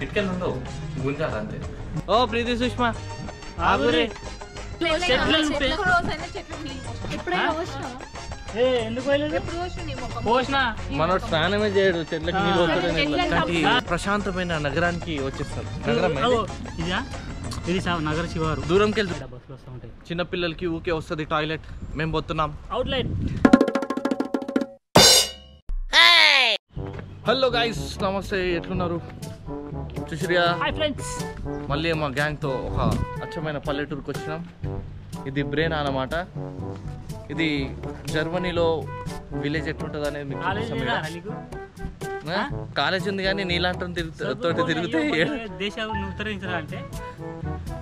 ఇటుకెళ్ళి ఉండవు గుంజాలి అంతే. ఓ ప్రీతి సుష్మా ఆగురే. మనోడు స్నానమే చేయడు, చెట్లకి నీళ్ళు వస్తాడని. ప్రశాంతమైన నగరానికి వచ్చేస్తారు. నగరం ఇది నగర శివారు. దూరంకి వెళ్తే బస్సులు వస్తూ ఉంటాయి. చిన్నపిల్లలకి ఊకే వస్తుంది టాయిలెట్. మేము పోతున్నాం అవుట్లెట్. హలో గైస్, నమస్తే, ఎట్లున్నారు? చూసిరియా మళ్ళీ మా గ్యాంగ్తో ఒక అచ్చమైన పల్లెటూరుకి వచ్చినాం. ఇది బ్రేనా అన్నమాట. ఇది జర్మనీలో విలేజ్ ఎట్లుంటుంది అనేది మీకు కాలేజ్ ఉంది, కానీ నీలాంటి తోటి తిరిగితే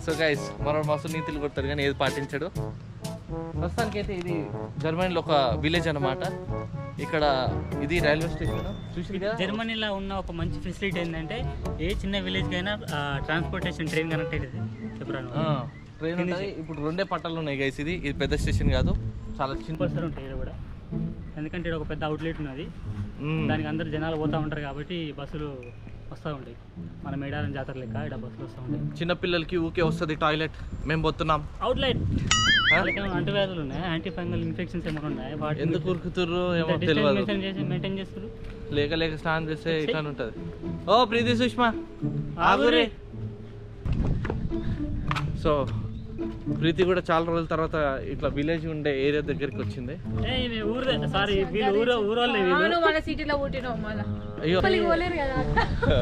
సో గైస్ మనం మస్తు నీతులు కొడతారు కానీ ఏది పాటించడు. ప్రస్తుతానికి అయితే ఇది జర్మనీలో ఒక విలేజ్ అన్నమాట. ఇక్కడ ఇది రైల్వే స్టేషన్. చూసి జర్మనీలో ఉన్న ఒక మంచి ఫెసిలిటీ ఏంటంటే ఏ చిన్న విలేజ్ కైనా ట్రాన్స్పోర్టేషన్ ట్రైన్ కనెక్ట్ అవుతుంది. ట్రైన్ ఉంటుంది. ఇప్పుడు 2 పట్టాలు ఉన్నాయి గైస్. ఇది పెద్ద స్టేషన్ కాదు, చాలా చిన్న బస్సులు ఉంటాయి ఇక్కడ కూడా. ఎందుకంటే ఇక్కడ ఒక పెద్ద అవుట్లెట్ ఉన్నది, దానికి అందరు జనాలు పోతూ ఉంటారు కాబట్టి బస్సులు వస్తూ ఉంటాయి. మన మేడారం జాతర లెక్క ఇక్కడ బస్సులు వస్తూ ఉంటాయి. చిన్నపిల్లలకి ఊకే వస్తుంది టాయిలెట్. మేము పోతున్నాం అవుట్లెట్. అంటువ్యాధులు ఉన్నాయి, యాంటీ ఫంగల్ ఇన్ఫెక్షన్స్ ఏమైనా ఉన్నాయి, వాటి ఎందుకు ఉరుకుతుర్రు ఏమో తెలియదు. మెయింటైన్ చేస్తారు. లేక స్నానం చేస్తే ఇట్లా ఉంటుంది. ఓ ప్రీతి సుష్మా ఆగురే. సో ప్రీతి కూడా చాలా రోజుల తర్వాత ఇట్లా విలేజ్ ఉండే ఏరియా దగ్గరికి వచ్చింది. అయ్యో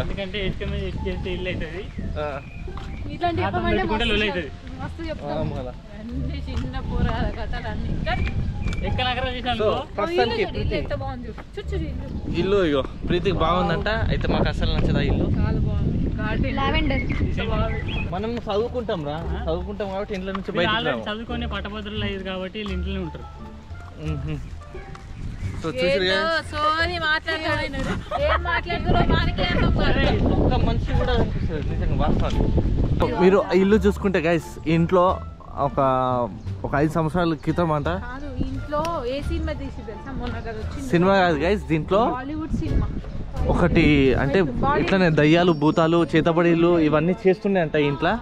ఎందుకంటే ఇల్లు అవుతుంది. ఇల్లు ఇగో ప్రీతికి బాగుందంట. అయితే మాకు అసలు నచ్చదా ఇల్లు. మనం చదువుకుంటాం కాబట్టి ఇంట్లో నుంచి బయట చదువుకొని పట్టభద్రులు అయ్యారు కాబట్టి ఇంట్లోనే ఉంటారు. సో చూసి ఒక్క మనిషి కూడా అనిపిస్తుంది నిజంగా వాస్తవాలు. మీరు ఇల్లు చూసుకుంటే గైస్, ఇంట్లో ఒక 5 సంవత్సరాల క్రితం అంట సినిమా కాదు గైస్, దీంట్లో ఒకటి అంటే ఇట్లనే దయ్యాలు భూతాలు చేతబడిలు ఇవన్నీ చేస్తుండే అంట ఇంట్లో.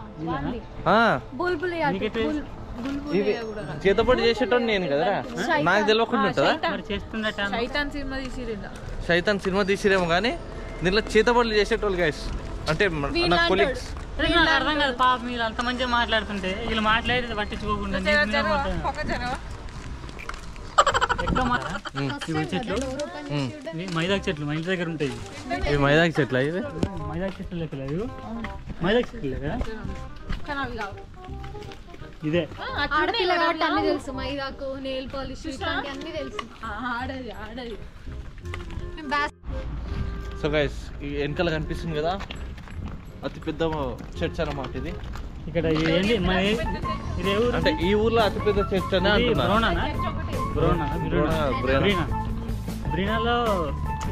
చేతబడి చేసేటోని నేను కదరా, నాకు తెలియకుండా ఉంటుందా? శైతాన్ సినిమా తీసిరేమో కానీ దీంట్లో చేతబడులు చేసేటోళ్ళు గైస్. అంటే నా కొలీగ్స్. అర్థం కాదు పాప, మీరు అంత మంచిగా మాట్లాడుతుంటే వీళ్ళు మాట్లాడేది పట్టించుకోకుండా చెట్లు మైదాకు చెట్లు మా ఇంటి దగ్గర ఉంటాయి. మైదాకు చెట్లు ఇవి మైదాకు చెట్లు లెక్కలేదు. మైదాకు చెట్లు కదా ఇదే. తెలుసు మైదాకు, నెయిల్ పాలిష్ అన్ని తెలుసు. సో గైస్ ఈ వెనకాల కనిపిస్తుంది కదా, అతి పెద్ద చర్చ్ అన్నమాట ఇది. ఇక్కడ అంటే ఈ ఊర్లో అతి పెద్ద చర్చ్ అని అంటున్నారు. బ్రీనాలో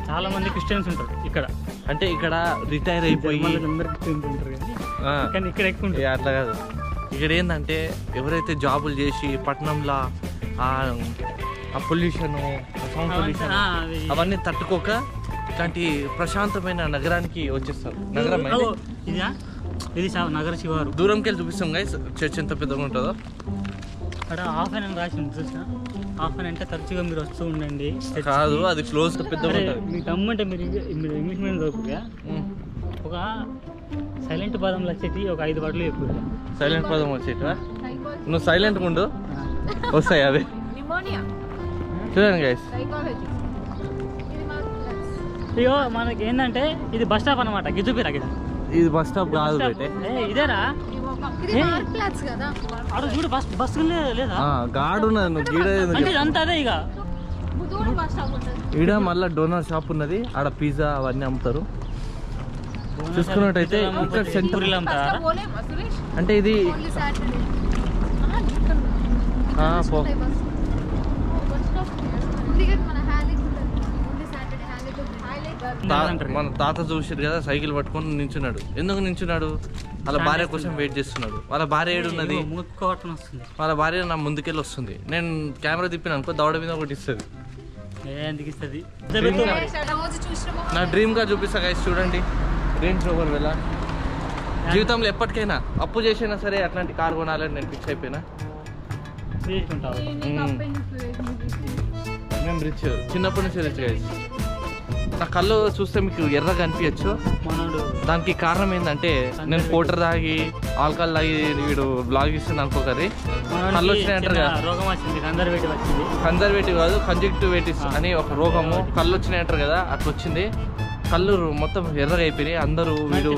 చాలా మంది క్రిస్టియన్స్ ఉంటారు ఇక్కడ. అంటే ఇక్కడ రిటైర్ అయిపోయి ఇక్కడ ఎక్కువ అట్లా కాదు. ఇక్కడ ఏంటంటే ఎవరైతే జాబులు చేసి పట్టణంలో ఆ పొల్యూషన్, సౌండ్ పొల్యూషన్ అవన్నీ తట్టుకోక ఇట్లాంటి ప్రశాంతమైన నగరానికి వచ్చేస్తారు. నగరం ఇది నగర శివారు. దూరంకి వెళ్ళి చూపిస్తాం గైస్ చర్చ్ ఎంత పెద్దగా ఉంటుందో. అక్కడ హాఫ్ అన్ రాసి ఉంది చూసిన. హాఫ్ అన్ అంటే తరచుగా మీరు వస్తూ ఉండండి. కాదు, అది క్లోజ్ పెద్దగా ఉంటుంది. మీకు దమ్మంటే మీరు ఇంగ్లీష్ మీడియం చదువుకుగా ఒక సైలెంట్ పదంలో వచ్చేటి ఒక 5 వర్డ్లు చెప్పు. సైలెంట్ పదం వచ్చేటా? నువ్వు సైలెంట్గా ఉండు, వస్తాయి అవి. చూడండి గైస్, ఇగో మనకి ఏంటంటే ఇది బస్ స్టాప్ అనమాట. గిజుపేట. ఇది బస్ స్టాప్ కాదు, ఇదేరా చూడు బస్ లేదా గాడు అంతా అదే. ఇక ఈడ మళ్ళీ డోనర్ షాప్ ఉన్నది, ఆడ పిజ్జా అవన్నీ అమ్ముతారు. చూసుకున్నట్టయితే ఇక్కడ సెంటర్ అంటే ఇది మన తాత చూసారు కదా, సైకిల్ పట్టుకొని నించున్నాడు. ఎందుకు నించున్నాడు? వాళ్ళ భార్య కోసం వెయిట్ చేస్తున్నాడు. వాళ్ళ భార్య ఏడున్నది? వాళ్ళ భార్య నా ముందుకెళ్ళి వస్తుంది. నేను కెమెరా తిప్పిన అనుకో, దవడ మీద ఒకటి ఇస్తుంది. నా డ్రీమ్ గా చూపిస్తా గైస్, చూడండి. రేంజ్ రోవర్ వెళ్ళా జీవితంలో ఎప్పటికైనా అప్పు చేసినా సరే అట్లాంటి కార్ కొనాలని నేను ఫిక్స్ అయిపోయినా. మేము రిచ్, చిన్నప్పటి నుంచి రిచ్ గైస్. నా కళ్ళు చూస్తే మీకు ఎర్రగా అనిపించచ్చు, దానికి కారణం ఏంటంటే నేను కోటర్ తాగి ఆల్కహాల్ తాగి వీడు బ్లాగ్ ఇస్తుంది అనుకోకరి. కళ్ళు వచ్చినాయి అంటారు కదా, కన్జర్వేటివ్ కాదు కంజక్టివిటీస్ అని ఒక రోగము, కళ్ళు వచ్చినాయి అంటారు కదా, అట్లా వచ్చింది. కళ్ళు మొత్తం ఎర్రగా అయిపోయినాయి. అందరూ వీడు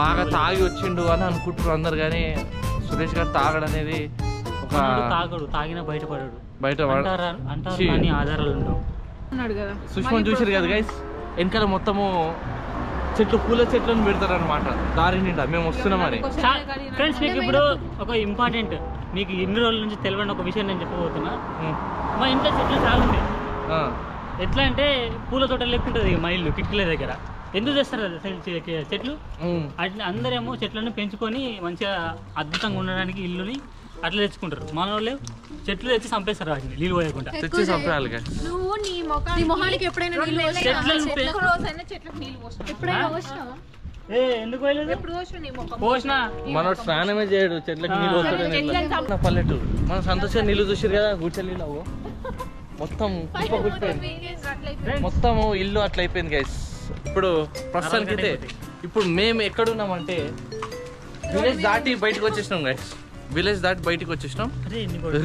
బాగా తాగి వచ్చిండు అని అనుకుంటారు అందరు, కానీ సురేష్ గారు తాగడం అనేది ఒక బయట సుష్మని చూసారు కదా గైస్, వెనకాల మొత్తము చెట్లు, పూల చెట్లను పెడతారు అనమాట దారి నిండా. మేము వస్తున్నామని. ఫ్రెండ్స్ మీకు ఇప్పుడు ఒక ఇంపార్టెంట్, మీకు ఇన్ని రోజుల నుంచి తెలియని ఒక విషయం నేను చెప్పబోతున్నా. మా ఇంట్లో చెట్లు చాలా ఉన్నాయి. ఎట్లా అంటే పూల తోట లెక్కుంటుంది మా ఇల్లు కిటికీల దగ్గర. ఎందుకు చేస్తారు చెట్లు? అట్లా అందరేమో చెట్లను పెంచుకొని మంచిగా అద్భుతంగా ఉండడానికి ఇల్లుని అట్లా తెచ్చుకుంటారు. మన వాళ్ళు చెట్లు తెచ్చి చంపేస్తారు వాటిని నీళ్ళు పోయకుండా. తెచ్చి చంపేయాలి. ఎందుకు పోసినా మన స్నానమే చేయడు, చెట్లకి నీళ్ళు పోతాడు. పల్లెటూరు మన సంతోషంగా నీళ్ళు చూసారు కదా, గుడ్చ నీళ్ళు అవ్వ మొత్తం మొత్తం ఇల్లు అట్లా అయిపోయింది గైస్. ఇప్పుడు ప్రస్తుతానికి అయితే ఇప్పుడు మేము ఎక్కడున్నామంటే విలేజ్ దాటి బయటకు వచ్చేసినాం గైస్. విలేజ్ దాటి బయటకు వచ్చేసినాం.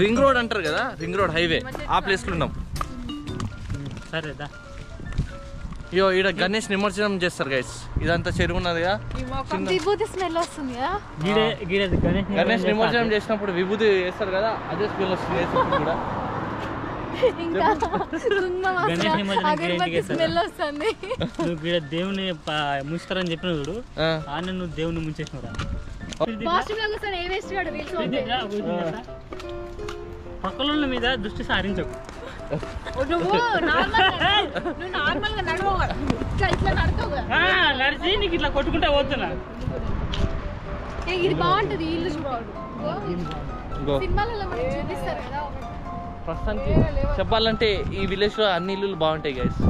రింగ్ రోడ్ అంటారు కదా, రింగ్ రోడ్ హైవే, ఆ ప్లేస్లో ఉన్నాం. ఇయో ఈడ గణేష్ నిమజ్జనం చేస్తారు గైస్. ఇదంతా చెరువు ఉన్నది కదా, గణేష్ నిమజ్జనం చేసినప్పుడు విభూతి వేస్తారు కదా, అదే స్మెల్ వస్తుంది కూడా. దేవుని ముంచుతారని చెప్పిన చూడు, ఆయన నువ్వు దేవుని ముంచేసినరా. పక్కల మీద దృష్టి సారించకు. నడిచి నీకు ఇట్లా కొట్టుకుంటా పోతున్నా. ఇది బాగుంటది ఇల్లు ప్రస్తుతానికి చెప్పాలంటే ఈ విలేజ్ లో అన్ని ఇల్లులు బాగుంటాయి గైస్.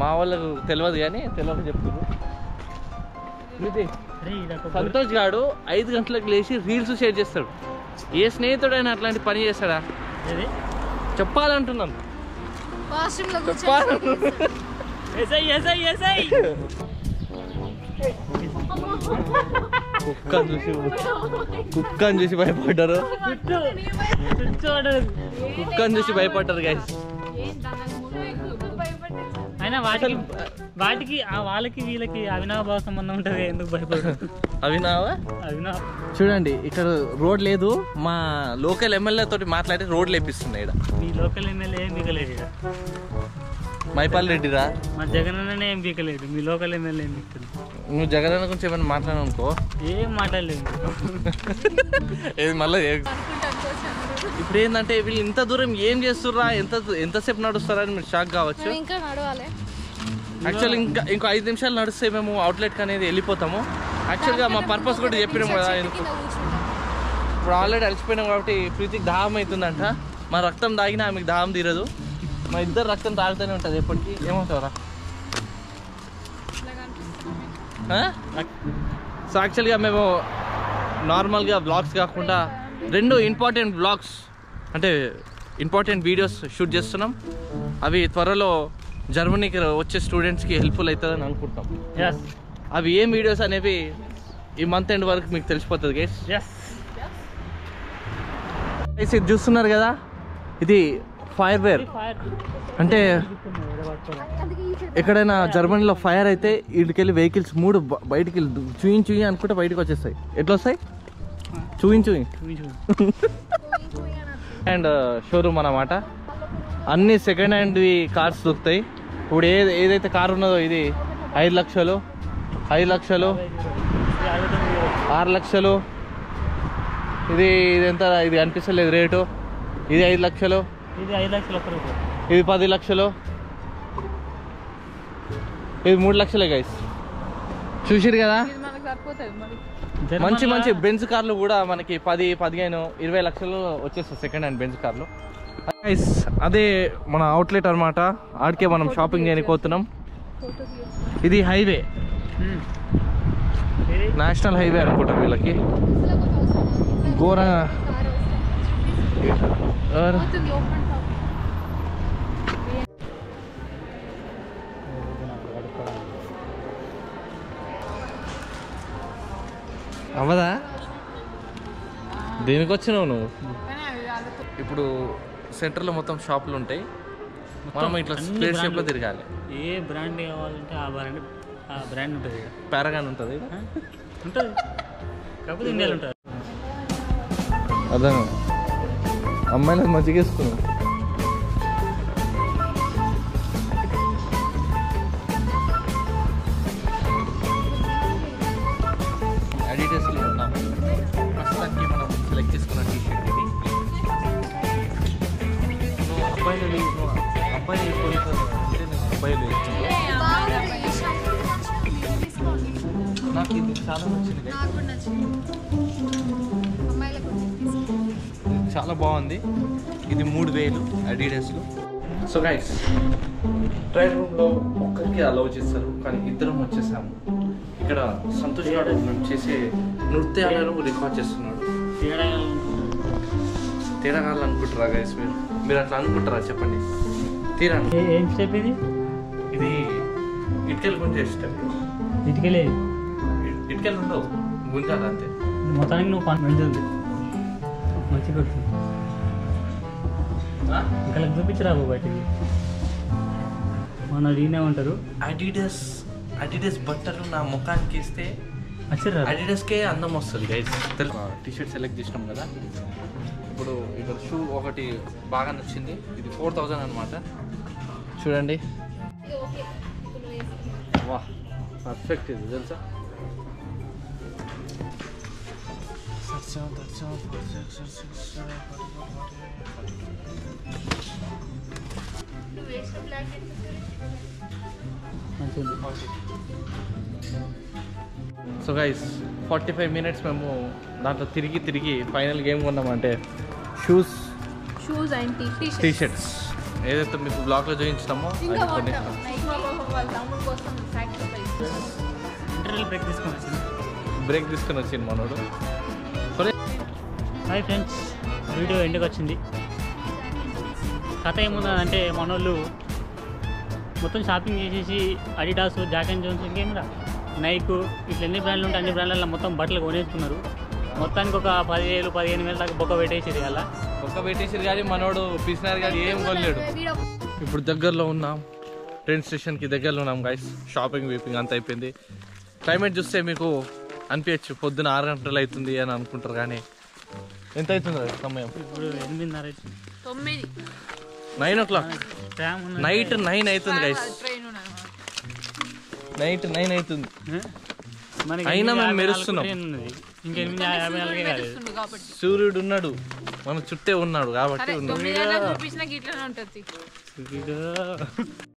మా వాళ్ళకు తెలియదు కానీ తెలియక చెప్తున్నారు. సంతోష్ గాడు 5 గంటలకు లేచి రీల్స్ షేర్ చేస్తాడు. ఏ స్నేహితుడైనా అట్లాంటి పని చేస్తాడా? చెప్పాలంటున్నాను. కుక్కని చూసి భయపడ్డారు, కుక్కని చూసి భయపడ్డారు గైస్. అయినా వాటికి వాళ్ళకి వీళ్ళకి అవినాభావ సంబంధం ఉంటుంది. ఎందుకు భయపడతారు? అవినావ చూడండి, ఇక్కడ రోడ్ లేదు. మా లోకల్ ఎమ్మెల్యే తోటి మాట్లాడి రోడ్లు వేపిస్తున్నాయి. మీ లోకల్ ఎమ్మెల్యే ఏం పీకలేడు. మైపాల్ రెడ్డిరా, మా జగనన్న ఏం పీకలేడు. మీ లోకల్ ఎమ్మెల్యే ఏం పీకలేదు. నువ్వు జగనన్న గురించి ఏమైనా మాట్లాడావు అనుకో, ఏం మాట్లాడలేదు. మళ్ళీ ఇప్పుడు ఏంటంటే వీళ్ళు ఇంత దూరం ఏం చేస్తుర్రా, ఎంతసేపు నడుస్తారా అని మీరు షాక్ కావచ్చు. యాక్చువల్ ఇంకో 5 నిమిషాలు నడిస్తే మేము అవుట్లెట్ అనేది వెళ్ళిపోతాము. యాక్చువల్గా మా పర్పస్ కూడా చెప్పినాము కదా. ఇప్పుడు ఆల్రెడీ అలసిపోయినాం కాబట్టి ప్రీతికి దాహం అవుతుందంట. మా రక్తం తాగినా ఆమెకు దాహం తీరదు. మా ఇద్దరు రక్తం తాగుతూనే ఉంటుంది ఎప్పటికీ. ఏమవుతావరా? సో యాక్చువల్గా మేము నార్మల్గా బ్లాగ్స్ కాకుండా 2 ఇంపార్టెంట్ బ్లాగ్స్ అంటే ఇంపార్టెంట్ వీడియోస్ షూట్ చేస్తున్నాం. అవి త్వరలో జర్మనీకి వచ్చే స్టూడెంట్స్కి హెల్ప్ఫుల్ అవుతుందని అనుకుంటాం. అవి ఏం వీడియోస్ అనేవి ఈ మంత్ ఎండ్ వరకు మీకు తెలిసిపోతుంది గైస్. ఇది చూస్తున్నారు కదా, ఇది ఫైర్ వేర్. అంటే ఎక్కడైనా జర్మనీలో ఫైర్ అయితే వీటికెళ్ళి వెహికల్స్ 3 బయటికి వెళ్ళి చూయి అనుకుంటే బయటకు వచ్చేస్తాయి. ఎట్లా వస్తాయి? చూయి అండ్ షోరూమ్ అన్నమాట. అన్ని సెకండ్ హ్యాండ్వి కార్స్ దొరుకుతాయి. ఇప్పుడు ఏదైతే కార్ ఉన్నదో ఇది 5 లక్షలు, 5 లక్షలు, 6 లక్షలు. ఇది ఎంత? ఇది అనిపిస్తలేదు రేటు. ఇది 5 లక్షలు, ఇది 10 లక్షలు, ఇది 3 లక్షలే గైస్. చూసిరు కదా, మంచి మంచి బెంజ్ కార్లు కూడా మనకి 10, 15, 20 లక్షలు వచ్చేస్తాయి సెకండ్ హ్యాండ్ బెంజ్ కార్లు. అదే మన అవుట్లెట్ అనమాట. ఆడికే మనం షాపింగ్ చేయడానికి పోతున్నాం. ఇది హైవే, నేషనల్ హైవే అనుకుంటా వీళ్ళకి. ఘోరంగా అవ్వదా? దేనికి వచ్చినావు నువ్వు? ఇప్పుడు సెంటర్లో మొత్తం షాపులు ఉంటాయి, మనం ఇట్లా స్క్వేర్ షేప్లో తిరగాలి. ఏ బ్రాండ్ కావాలంటే ఆ బ్రాండ్ ఉంటుంది. పారాగాన్ ఉంటుంది ఉంటుంది, కాకపోతే ఇండియాలో ఉంటుంది. అదే అమ్మాయిలకు మంచిగా వేసుకున్నావు. అడిడస్లో ఉన్నాము ప్రస్తుతానికి. మనం సెలెక్ట్ చేసుకున్న టీ షర్ట్ ఇది. అబ్బాయిలు అబ్బాయిలు నాకు ఇది చాలా నచ్చింది, చాలా బాగుంది. ఇది 3000 అడిడస్లో. సో గైస్, ట్రయల్ రూమ్లో ఒక్కరికి అలౌ చేస్తారు, కానీ ఇద్దరం వచ్చేసాము. ఇక్కడ సంతోష్ గారు చేసే నృత్యాలను రికార్డ్ చేస్తున్నాడు. తేడా అనుకుంటారా గైస్? మీరు అట్లా అనుకుంటారా చెప్పండి. తీరా ఏం స్టెప్ ఇది? ఇది ఇటుకలు గుంజే స్టెప్. ఇటుకలే, ఇటుకలు ఉండవు, గుంజాలి అంతే. మొత్తానికి నువ్వు మంచిది, మంచిగా కొడుతుంది. ఇంకా చూపించరా బయటికి, మన ఈయనే ఉంటారు. అడిడస్ బట్టలు నా ముఖానికి ఇస్తే అడిడస్కే అందం వస్తుంది గైస్. టీ షర్ట్ సెలెక్ట్ చేసినాం కదా. ఇప్పుడు ఇక్కడ షూ ఒకటి బాగా నచ్చింది. ఇది 4000 అనమాట. చూడండి, వా పర్ఫెక్ట్. ఇది తెలుసా? సో గైస్, 45 మినిట్స్ మేము దాంట్లో తిరిగి ఫైనల్ గేమ్ కొన్నామంటే షూస్ అండ్ టీ షర్ట్స్. ఏదైతే మీకు బ్లాగ్లో చూపించినామో అది కొనేసాం. బ్రేక్ తీసుకొని వచ్చింది మనోడు. హాయ్ ఫ్రెండ్స్, వీడియో ఎండుకు వచ్చింది. కథ ఏముందంటే మనోళ్ళు మొత్తం షాపింగ్ చేసేసి అడిడాస్, జాక్ అండ్ జోన్స్, ఇంకేమిరా నైక్, ఇట్లా ఎన్ని బ్రాండ్లు ఉంటే అన్ని బ్రాండ్లలో మొత్తం బట్టలు కొనేసుకున్నారు. మొత్తానికి ఒక 10,000-15,000 దాకా బొక్క పెట్టేసారు. అలా బొక్క పెట్టేసారు కానీ మనోడు పిసినారు కానీ ఏం కొనలేడు. ఇప్పుడు దగ్గరలో ఉన్నాం, ట్రైన్ స్టేషన్కి దగ్గరలో ఉన్నాం గైస్. షాపింగ్ అంతా అయిపోయింది. క్లైమేట్ చూస్తే మీకు అనిపించచ్చు పొద్దున 6 గంటలు అవుతుంది అని అనుకుంటారు, కానీ ఎంత అవుతుంది సమయం? ఇప్పుడు 8:30 9 o'clock. నైట్ 9 అవుతుంది గైస్, నైట్ 9 అవుతుంది. అయినా మేము మెరుస్తున్నాం. సూర్యుడు ఉన్నాడు, మన చుట్టే ఉన్నాడు కాబట్టి ఉన్నాడు.